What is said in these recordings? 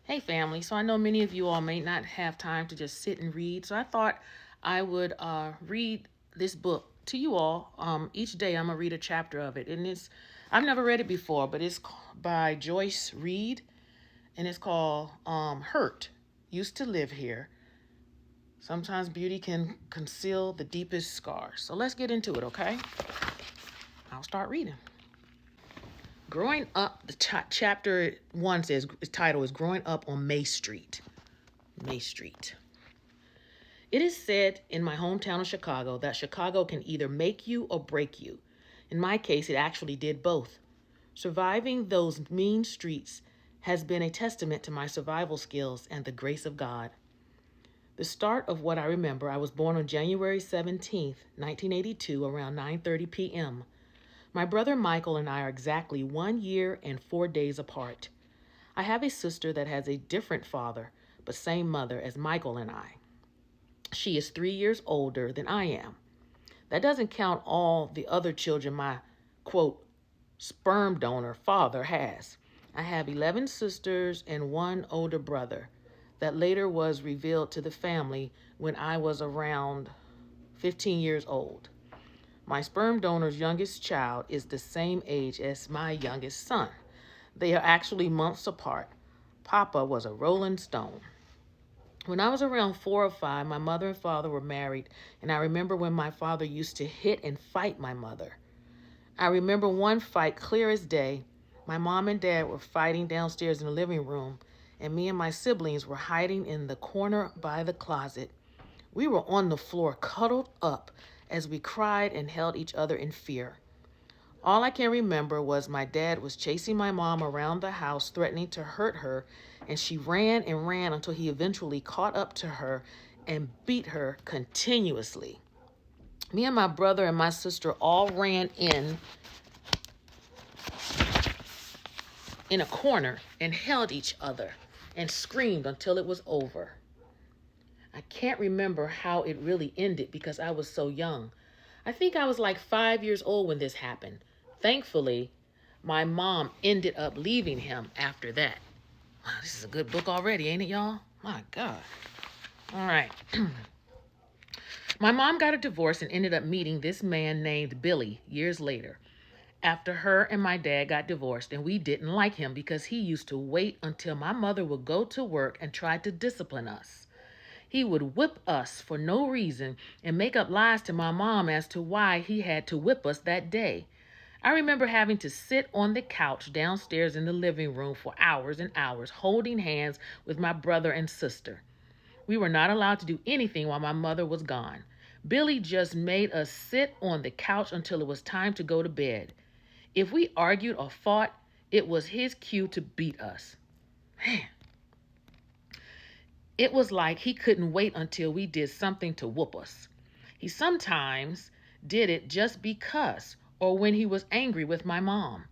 Hey, family. So I know many of you all may not have time to just sit and read. So I thought I would read this book to you all. Each day I'm going to read a chapter of it. I've never read it before, but it's by Joyce Reed and it's called Hurt. Used to live here. Sometimes beauty can conceal the deepest scars. So let's get into it, okay? I'll start reading. Growing up, chapter one says, its title is Growing Up on May Street. May Street. It is said in my hometown of Chicago that Chicago can either make you or break you. In my case, it actually did both. Surviving those mean streets has been a testament to my survival skills and the grace of God. The start of what I remember, I was born on January 17th, 1982, around 9:30 p.m. My brother Michael and I are exactly 1 year and 4 days apart. I have a sister that has a different father, but same mother as Michael and I. She is 3 years older than I am. That doesn't count all the other children my, quote, sperm donor father has. I have 11 sisters and one older brother that later was revealed to the family when I was around 15 years old. My sperm donor's youngest child is the same age as my youngest son. They are actually months apart. Papa was a rolling stone. When I was around 4 or 5, my mother and father were married, and I remember when my father used to hit and fight my mother. I remember one fight clear as day. My mom and dad were fighting downstairs in the living room, and me and my siblings were hiding in the corner by the closet. We were on the floor, cuddled up, as we cried and held each other in fear. All I can remember was my dad was chasing my mom around the house, threatening to hurt her, and she ran and ran until he eventually caught up to her and beat her continuously. Me and my brother and my sister all ran in a corner and held each other and screamed until it was over. I can't remember how it really ended because I was so young. I think I was like 5 years old when this happened. Thankfully, my mom ended up leaving him after that. Wow, this is a good book already, ain't it, y'all? My God. All right. My mom got a divorce and ended up meeting this man named Billy years later. After her and my dad got divorced, and we didn't like him because he used to wait until my mother would go to work and try to discipline us. He would whip us for no reason and make up lies to my mom as to why he had to whip us that day. I remember having to sit on the couch downstairs in the living room for hours and hours, holding hands with my brother and sister. We were not allowed to do anything while my mother was gone. Billy just made us sit on the couch until it was time to go to bed. If we argued or fought, it was his cue to beat us. Man, it was like he couldn't wait until we did something to whoop us. He sometimes did it just because, or when he was angry with my mom.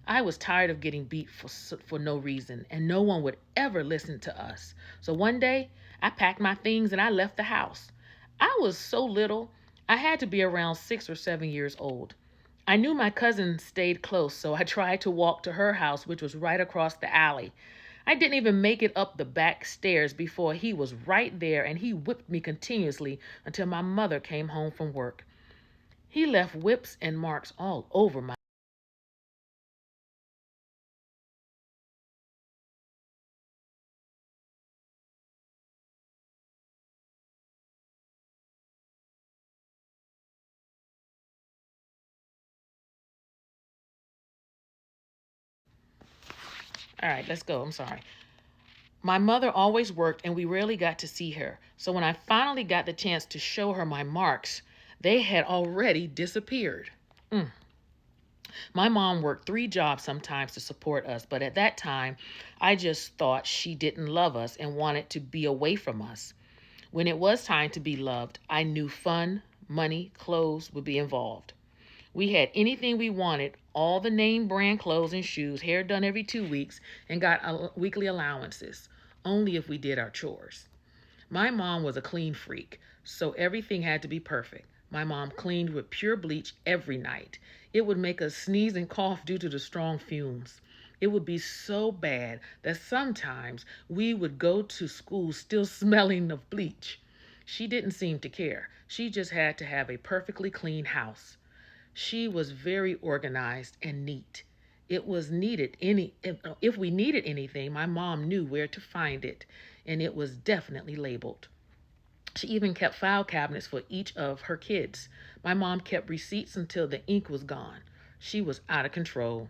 I was tired of getting beat for no reason, and no one would ever listen to us. So one day, I packed my things and I left the house. I was so little, I had to be around 6 or 7 years old. I knew my cousin stayed close, so I tried to walk to her house, which was right across the alley. I didn't even make it up the back stairs before he was right there, and he whipped me continuously until my mother came home from work. He left whips and marks all over my. All right, let's go. I'm sorry. My mother always worked, and we rarely got to see her. So when I finally got the chance to show her my marks, they had already disappeared. Mm. My mom worked 3 jobs sometimes to support us, but at that time, I just thought she didn't love us and wanted to be away from us. When it was time to be loved, I knew fun, money, clothes would be involved. We had anything we wanted, all the name brand clothes and shoes, hair done every 2 weeks, and got weekly allowances, only if we did our chores. My mom was a clean freak, so everything had to be perfect. My mom cleaned with pure bleach every night. It would make us sneeze and cough due to the strong fumes. It would be so bad that sometimes we would go to school still smelling of bleach. She didn't seem to care. She just had to have a perfectly clean house. She was very organized and neat. It was needed any if we needed anything, my mom knew where to find it, and it was definitely labeled. She even kept file cabinets for each of her kids. My mom kept receipts until the ink was gone. She was out of control.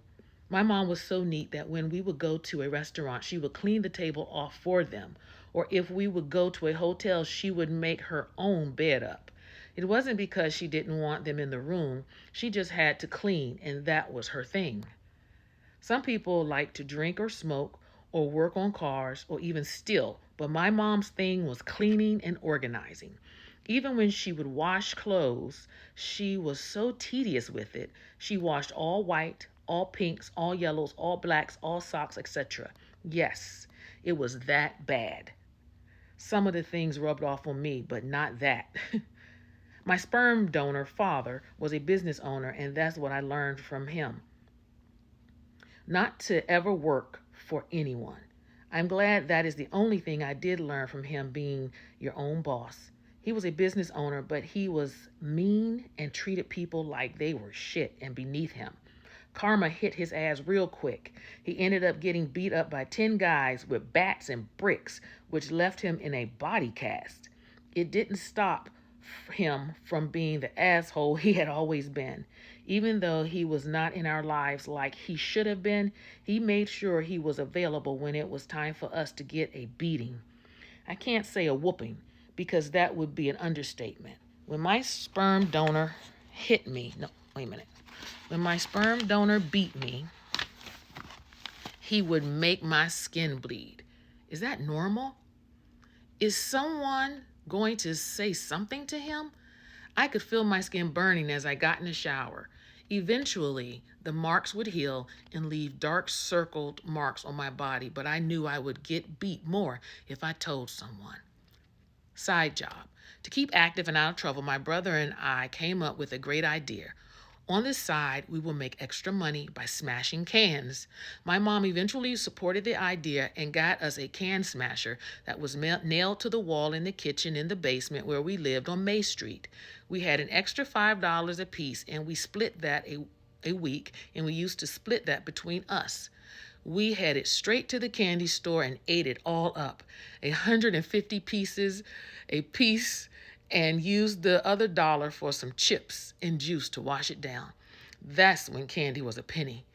My mom was so neat that when we would go to a restaurant, she would clean the table off for them. Or if we would go to a hotel, she would make her own bed up. It wasn't because she didn't want them in the room, she just had to clean, and that was her thing. Some people like to drink or smoke or work on cars or even steal, but my mom's thing was cleaning and organizing. Even when she would wash clothes, she was so tedious with it. She washed all white, all pinks, all yellows, all blacks, all socks, etc. Yes, it was that bad. Some of the things rubbed off on me, but not that. My sperm donor father was a business owner, and that's what I learned from him, not to ever work for anyone. I'm glad that is the only thing I did learn from him, being your own boss. He was a business owner, but he was mean and treated people like they were shit and beneath him. Karma hit his ass real quick. He ended up getting beat up by 10 guys with bats and bricks, which left him in a body cast. It didn't stop him from being the asshole he had always been. Even though he was not in our lives like he should have been, he made sure he was available when it was time for us to get a beating. I can't say a whooping because that would be an understatement. When my sperm donor hit me, no, wait a minute. When my sperm donor beat me, he would make my skin bleed. Is that normal? Is someone going to say something to him? I could feel my skin burning as I got in the shower. Eventually, the marks would heal and leave dark circled marks on my body, but I knew I would get beat more if I told someone. Side job. To keep active and out of trouble, my brother and I came up with a great idea. On this side, we will make extra money by smashing cans. My mom eventually supported the idea and got us a can smasher that was nailed to the wall in the kitchen in the basement where we lived on May Street. We had an extra $5 a piece, and we split that a week, and we used to split that between us. We headed straight to the candy store and ate it all up. 150 pieces a piece, and used the other dollar for some chips and juice to wash it down. That's when candy was a penny.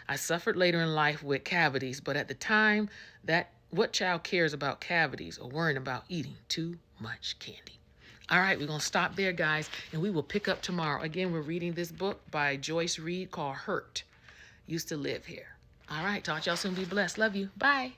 I suffered later in life with cavities, but at the time, that what child cares about cavities or worrying about eating too much candy? All right, we're going to stop there, guys, and we will pick up tomorrow. Again, we're reading this book by Joyce Reed called Hurt. Used to live here. All right, talk to y'all soon. Be blessed. Love you. Bye.